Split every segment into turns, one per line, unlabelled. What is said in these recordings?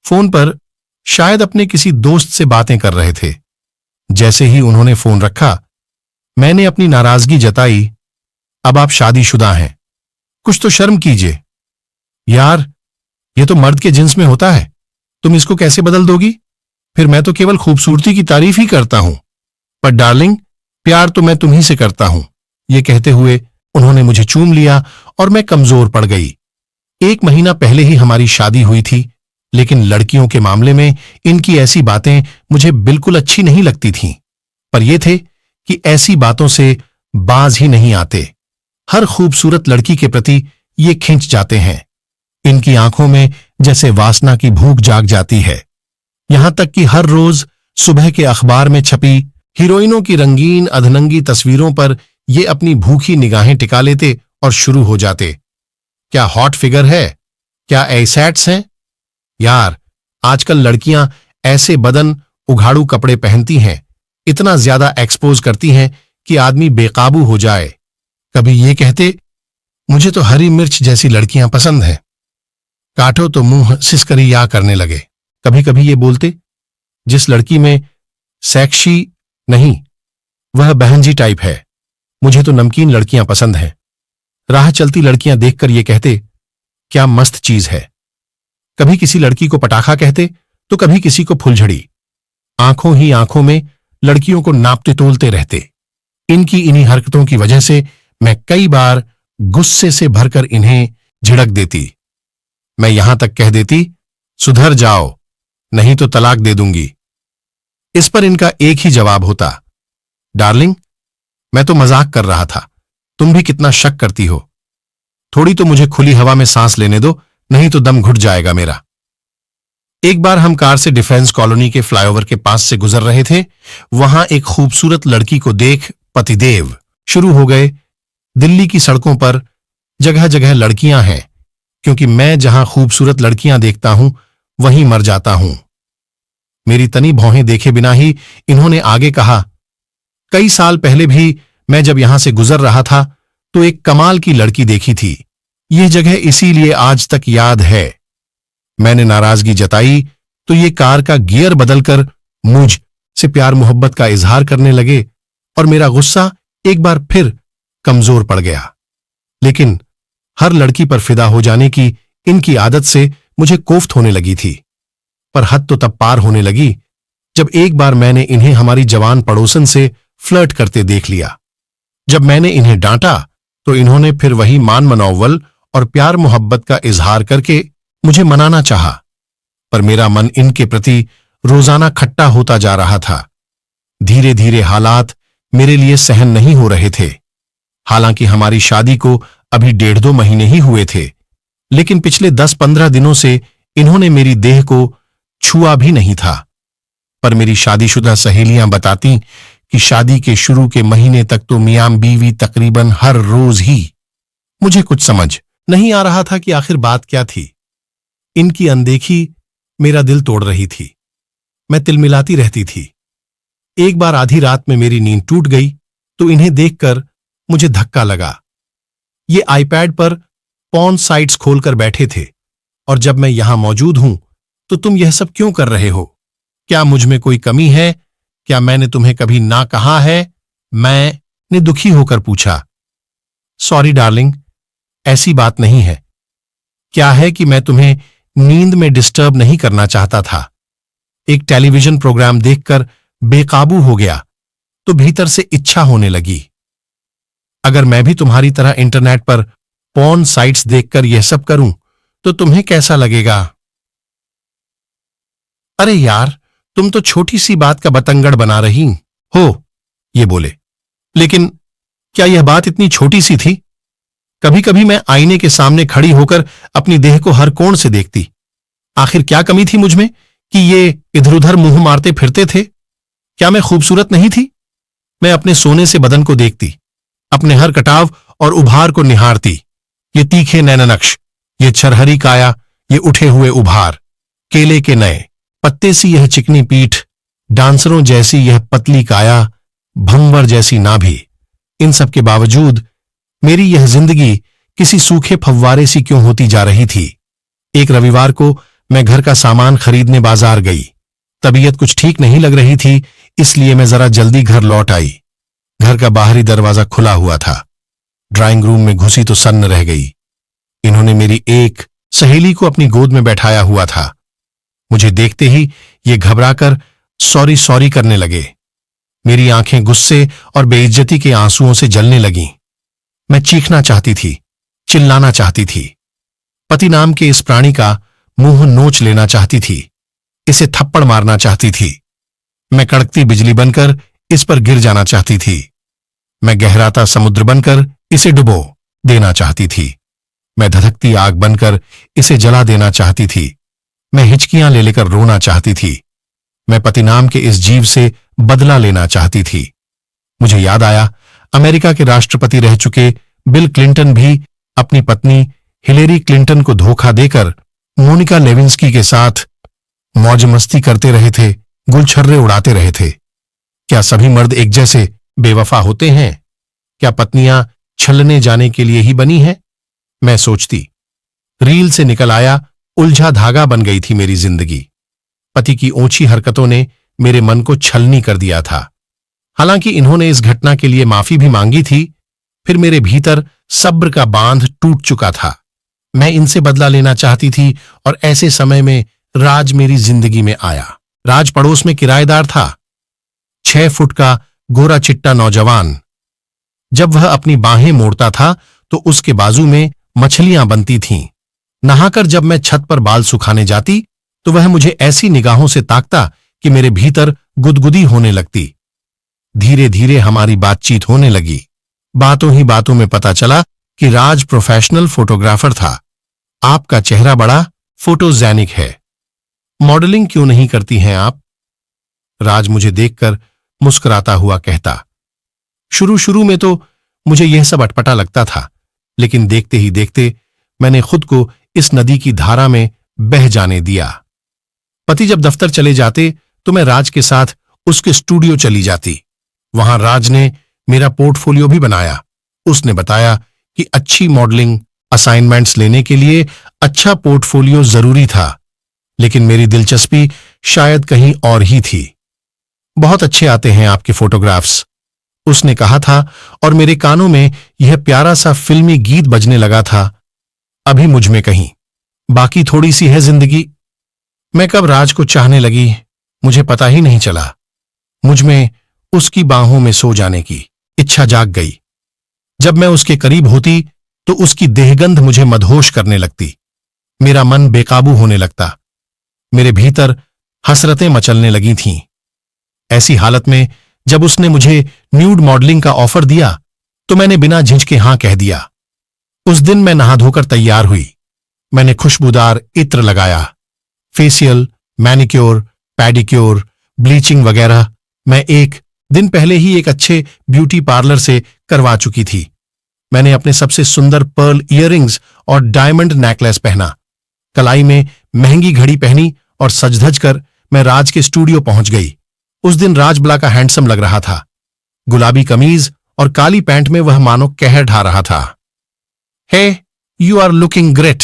Phone पर शायद अपने किसी दोस्त से बातें कर रहे थे। जैसे ही उन्होंने फोन रखा, मैंने अपनी नाराजगी जताई। अब आप शादीशुदा हैं, कुछ तो शर्म कीजिए। यार, ये तो मर्द के जिन्स में होता है, तुम इसको कैसे बदल दोगी? फिर मैं तो केवल खूबसूरती की तारीफ ही करता हूं। पर डार्लिंग, प्यार तो मैं तुम्ही से करता हूं। ये कहते हुए उन्होंने मुझे चूम लिया और मैं कमजोर पड़ गई। 1 महीना पहले ही हमारी शादी हुई थी, लेकिन लड़कियों के मामले में इनकी ऐसी बातें मुझे बिल्कुल अच्छी नहीं लगती थीं। पर यह थे कि ऐसी बातों से बाज ही नहीं आते। हर खूबसूरत लड़की के प्रति ये खिंच जाते हैं। इनकी आंखों में जैसे वासना की भूख जाग जाती है। यहां तक कि हर रोज सुबह के अखबार में छपी हीरोइनों की रंगीन अधनंगी तस्वीरों पर ये अपनी भूखी निगाहें टिका लेते और शुरू हो जाते। क्या हॉट फिगर है? क्या एसैट्स हैं? यार, आजकल लड़कियां ऐसे बदन उघाड़ू कपड़े पहनती हैं, इतना ज्यादा एक्सपोज करती हैं कि आदमी बेकाबू हो जाए। कभी ये कहते, मुझे तो हरी मिर्च जैसी लड़कियां पसंद हैं, काटो तो मुंह सिसकरी या करने लगे। कभी कभी ये बोलते, जिस लड़की में सेक्सी नहीं, वह बहनजी टाइप है, मुझे तो नमकीन लड़कियां पसंद हैं। राह चलती लड़कियां देखकर ये कहते, क्या मस्त चीज है। कभी किसी लड़की को पटाखा कहते तो कभी किसी को फुलझड़ी। आंखों ही आंखों में लड़कियों को नापते तोलते रहते। इनकी इन्हीं हरकतों की वजह से मैं कई बार गुस्से से भरकर इन्हें झिड़क देती। मैं यहां तक कह देती, सुधर जाओ, नहीं तो तलाक दे दूंगी। इस पर इनका एक ही जवाब होता, डार्लिंग, मैं तो मजाक कर रहा था, तुम भी कितना शक करती हो। थोड़ी तो मुझे खुली हवा में सांस लेने दो, नहीं तो दम घुट जाएगा मेरा। एक बार हम कार से डिफेंस कॉलोनी के फ्लाईओवर के पास से गुजर रहे थे। वहां एक खूबसूरत लड़की को देख पतिदेव शुरू हो गए। दिल्ली की सड़कों पर जगह जगह लड़कियां हैं, क्योंकि मैं जहां खूबसूरत लड़कियां देखता हूं वहीं मर जाता हूं। मेरी तनी भौहें देखे बिना ही इन्होंने आगे कहा, कई साल पहले भी मैं जब यहां से गुजर रहा था तो एक कमाल की लड़की देखी थी। यह जगह इसीलिए आज तक याद है। मैंने नाराजगी जताई तो ये कार का गियर बदलकर मुझ से प्यार मोहब्बत का इजहार करने लगे और मेरा गुस्सा एक बार फिर कमजोर पड़ गया। लेकिन हर लड़की पर फिदा हो जाने की इनकी आदत से मुझे कोफ्त होने लगी थी। पर हद तो तब पार होने लगी जब एक बार मैंने इन्हें हमारी जवान पड़ोसन से फ्लर्ट करते देख लिया। जब मैंने इन्हें डांटा तो इन्होंने फिर वही मान मनौवल और प्यार मोहब्बत का इजहार करके मुझे मनाना चाहा। पर मेरा मन इनके प्रति रोजाना खट्टा होता जा रहा था। धीरे धीरे हालात मेरे लिए सहन नहीं हो रहे थे। हालांकि हमारी शादी को अभी 1.5-2 महीने ही हुए थे, लेकिन पिछले 10-15 दिनों से इन्होंने मेरी देह को छुआ भी नहीं था। पर मेरी शादीशुदा सहेलियां बताती कि शादी के शुरू के महीने तक तो मियां बीवी तकरीबन हर रोज ही। मुझे कुछ समझ नहीं आ रहा था कि आखिर बात क्या थी। इनकी अनदेखी मेरा दिल तोड़ रही थी। मैं तिलमिलाती रहती थी। एक बार आधी रात में मेरी नींद टूट गई तो इन्हें देखकर मुझे धक्का लगा। ये आईपैड पर पॉर्न साइट्स खोलकर बैठे थे, और जब मैं यहां मौजूद हूं तो तुम यह सब क्यों कर रहे हो? क्या मुझ में कोई कमी है? क्या मैंने तुम्हें कभी ना कहा है? मैंने दुखी होकर पूछा। सॉरी डार्लिंग, ऐसी बात नहीं है। क्या है कि मैं तुम्हें नींद में डिस्टर्ब नहीं करना चाहता था। एक टेलीविजन प्रोग्राम देखकर बेकाबू हो गया तो भीतर से इच्छा होने लगी। अगर मैं भी तुम्हारी तरह इंटरनेट पर पॉर्न साइट्स देखकर यह सब करूं तो तुम्हें कैसा लगेगा? अरे यार, तुम तो छोटी सी बात का बतंगड़ बना रही हो, ये बोले। लेकिन क्या यह बात इतनी छोटी सी थी? कभी कभी मैं आईने के सामने खड़ी होकर अपनी देह को हर कोण से देखती। आखिर क्या कमी थी मुझमें कि ये इधर उधर मुंह मारते फिरते थे? क्या मैं खूबसूरत नहीं थी? मैं अपने सोने से बदन को देखती, अपने हर कटाव और उभार को निहारती। ये तीखे नैननक्श, ये छरहरी काया, ये उठे हुए उभार, केले के नए पत्ते सी यह चिकनी पीठ, डांसरों जैसी यह पतली काया, भंवर जैसी नाभि। इन सब के बावजूद मेरी यह जिंदगी किसी सूखे फव्वारे सी क्यों होती जा रही थी? एक रविवार को मैं घर का सामान खरीदने बाजार गई। तबीयत कुछ ठीक नहीं लग रही थी, इसलिए मैं जरा जल्दी घर लौट आई। घर का बाहरी दरवाजा खुला हुआ था। ड्राइंग रूम में घुसी तो सन्न रह गई। इन्होंने मेरी एक सहेली को अपनी गोद में बैठाया हुआ था। मुझे देखते ही ये घबराकर सॉरी सॉरी करने लगे। मेरी आंखें गुस्से और बेइज्जती के आंसुओं से जलने लगीं। मैं चीखना चाहती थी, चिल्लाना चाहती थी। पति नाम के इस प्राणी का मुंह नोच लेना चाहती थी, इसे थप्पड़ मारना चाहती थी। मैं कड़कती बिजली बनकर इस पर गिर जाना चाहती थी। मैं गहराता समुद्र बनकर इसे डुबो देना चाहती थी। मैं धधकती आग बनकर इसे जला देना चाहती थी। मैं हिचकियां ले लेकर रोना चाहती थी। मैं पति नाम के इस जीव से बदला लेना चाहती थी। मुझे याद आया, अमेरिका के राष्ट्रपति रह चुके बिल क्लिंटन भी अपनी पत्नी हिलेरी क्लिंटन को धोखा देकर मोनिका लेविंस्की के साथ मौज मस्ती करते रहे थे, गुलछर्रे उड़ाते रहे थे। क्या सभी मर्द एक जैसे बेवफा होते हैं? क्या पत्नियां छलने जाने के लिए ही बनी हैं? मैं सोचती। रील से निकल आया उलझा धागा बन गई थी मेरी जिंदगी। पति की ऊंची हरकतों ने मेरे मन को छलनी कर दिया था। हालांकि इन्होंने इस घटना के लिए माफी भी मांगी थी, फिर मेरे भीतर सब्र का बांध टूट चुका था। मैं इनसे बदला लेना चाहती थी और ऐसे समय में राज मेरी जिंदगी में आया। राज पड़ोस में किराएदार था, 6 फुट का गोरा चिट्टा नौजवान। जब वह अपनी बाहें मोड़ता था तो उसके बाजू में मछलियां बनती थीं। नहाकर जब मैं छत पर बाल सुखाने जाती तो वह मुझे ऐसी निगाहों से ताकता कि मेरे भीतर गुदगुदी होने लगती। धीरे धीरे हमारी बातचीत होने लगी। बातों ही बातों में पता चला कि राज प्रोफेशनल फोटोग्राफर था। आपका चेहरा बड़ा फोटोजेनिक है, मॉडलिंग क्यों नहीं करती हैं आप? राज मुझे देखकर मुस्कुराता हुआ कहता। शुरू शुरू में तो मुझे यह सब अटपटा लगता था, लेकिन देखते ही देखते मैंने खुद को इस नदी की धारा में बह जाने दिया। पति जब दफ्तर चले जाते तो मैं राज के साथ उसके स्टूडियो चली जाती। वहां राज ने मेरा पोर्टफोलियो भी बनाया। उसने बताया कि अच्छी मॉडलिंग असाइनमेंट्स लेने के लिए अच्छा पोर्टफोलियो जरूरी था, लेकिन मेरी दिलचस्पी शायद कहीं और ही थी। बहुत अच्छे आते हैं आपके फोटोग्राफ्स, उसने कहा था, और मेरे कानों में यह प्यारा सा फिल्मी गीत बजने लगा था। अभी मुझ में कहीं बाकी थोड़ी सी है जिंदगी। मैं कब राज को चाहने लगी मुझे पता ही नहीं चला। मुझ में उसकी बाहों में सो जाने की इच्छा जाग गई। जब मैं उसके करीब होती तो उसकी देहगंध मुझे मदहोश करने लगती। मेरा मन बेकाबू होने लगता। मेरे भीतर हसरतें मचलने लगी थीं। ऐसी हालत में जब उसने मुझे न्यूड मॉडलिंग का ऑफर दिया तो मैंने बिना झिझके हां कह दिया। उस दिन मैं नहा धोकर तैयार हुई। मैंने खुशबूदार इत्र लगाया, फेशियल, मैनिक्योर, पैडिक्योर, ब्लीचिंग वगैरह मैं एक दिन पहले ही एक अच्छे ब्यूटी पार्लर से करवा चुकी थी। मैंने अपने सबसे सुंदर पर्ल इयररिंग्स और डायमंड नेकलेस पहना, कलाई में महंगी घड़ी पहनी और सज-धज कर मैं राज के स्टूडियो पहुंच गई। उस दिन राज बड़ा का हैंडसम लग रहा था। गुलाबी कमीज और काली पैंट में वह मानो कहर ढा रहा था। हे, यू आर लुकिंग ग्रेट।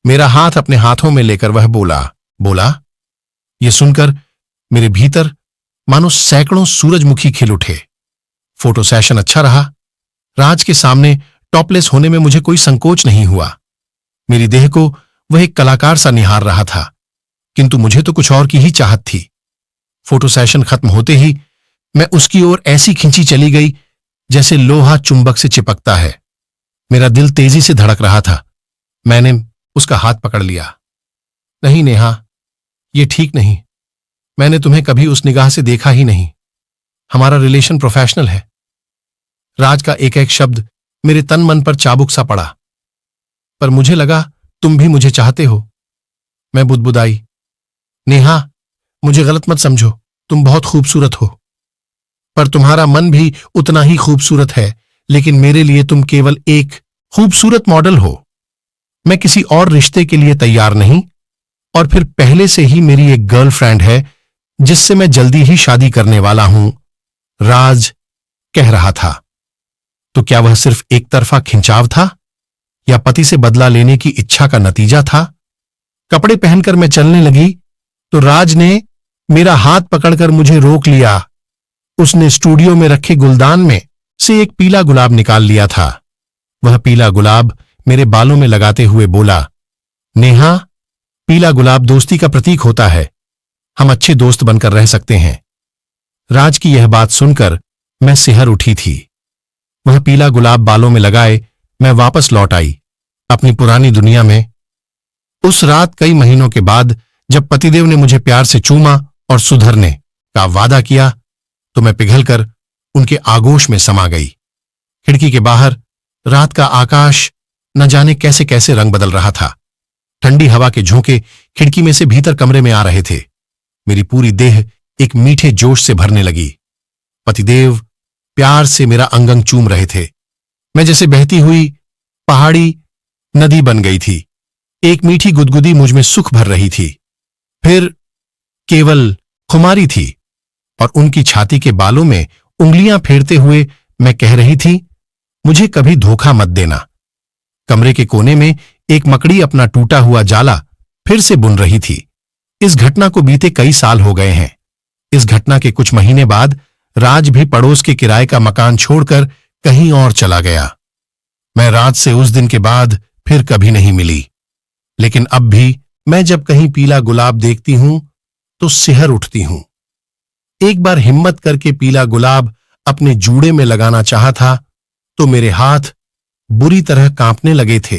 मेरा हाथ अपने हाथों में लेकर वह बोला। यह सुनकर मेरे भीतर मानो सैकड़ों सूरजमुखी खिल उठे। फोटो सेशन अच्छा रहा। राज के सामने टॉपलेस होने में मुझे कोई संकोच नहीं हुआ। मेरी देह को वह एक कलाकार सा निहार रहा था, किंतु मुझे तो कुछ और की ही चाहत थी। फोटो सेशन खत्म होते ही मैं उसकी ओर ऐसी खिंची चली गई जैसे लोहा चुंबक से चिपकता है। मेरा दिल तेजी से धड़क रहा था। मैंने उसका हाथ पकड़ लिया। नहीं नेहा, यह ठीक नहीं। मैंने तुम्हें कभी उस निगाह से देखा ही नहीं। हमारा रिलेशन प्रोफेशनल है। राज का एक एक शब्द मेरे तन मन पर चाबुक सा पड़ा। पर मुझे लगा तुम भी मुझे चाहते हो। मैं बुदबुदाई, नेहा, मुझे गलत मत समझो, तुम बहुत खूबसूरत हो। पर तुम्हारा मन भी उतना ही खूबसूरत है, लेकिन मेरे लिए तुम केवल एक खूबसूरत मॉडल हो। मैं किसी और रिश्ते के लिए तैयार नहीं, और फिर पहले से ही मेरी एक गर्लफ्रेंड है जिससे मैं जल्दी ही शादी करने वाला हूं, राज कह रहा था। तो क्या वह सिर्फ एक तरफा खिंचाव था या पति से बदला लेने की इच्छा का नतीजा था? कपड़े पहनकर मैं चलने लगी तो राज ने मेरा हाथ पकड़कर मुझे रोक लिया। उसने स्टूडियो में रखे गुलदान में से एक पीला गुलाब निकाल लिया था। वह पीला गुलाब मेरे बालों में लगाते हुए बोला, नेहा, पीला गुलाब दोस्ती का प्रतीक होता है। हम अच्छे दोस्त बनकर रह सकते हैं। राज की यह बात सुनकर मैं सिहर उठी थी। वह पीला गुलाब बालों में लगाए मैं वापस लौट आई अपनी पुरानी दुनिया में। उस रात कई महीनों के बाद जब पतिदेव ने मुझे प्यार से चूमा और सुधरने का वादा किया तो मैं पिघलकर उनके आगोश में समा गई। खिड़की के बाहर रात का आकाश न जाने कैसे कैसे रंग बदल रहा था। ठंडी हवा के झोंके खिड़की में से भीतर कमरे में आ रहे थे। मेरी पूरी देह एक मीठे जोश से भरने लगी। पतिदेव प्यार से मेरा अंग अंग चूम रहे थे। मैं जैसे बहती हुई पहाड़ी नदी बन गई थी। एक मीठी गुदगुदी मुझ में सुख भर रही थी। फिर केवल खुमारी थी और उनकी छाती के बालों में उंगलियां फेरते हुए मैं कह रही थी, मुझे कभी धोखा मत देना। कमरे के कोने में एक मकड़ी अपना टूटा हुआ जाला फिर से बुन रही थी। इस घटना को बीते कई साल हो गए हैं। इस घटना के कुछ महीने बाद राज भी पड़ोस के किराए का मकान छोड़कर कहीं और चला गया। मैं राज से उस दिन के बाद फिर कभी नहीं मिली। लेकिन अब भी मैं जब कहीं पीला गुलाब देखती हूं तो सिहर उठती हूं। एक बार हिम्मत करके पीला गुलाब अपने जूड़े में लगाना चाहा था तो मेरे हाथ बुरी तरह कांपने लगे थे।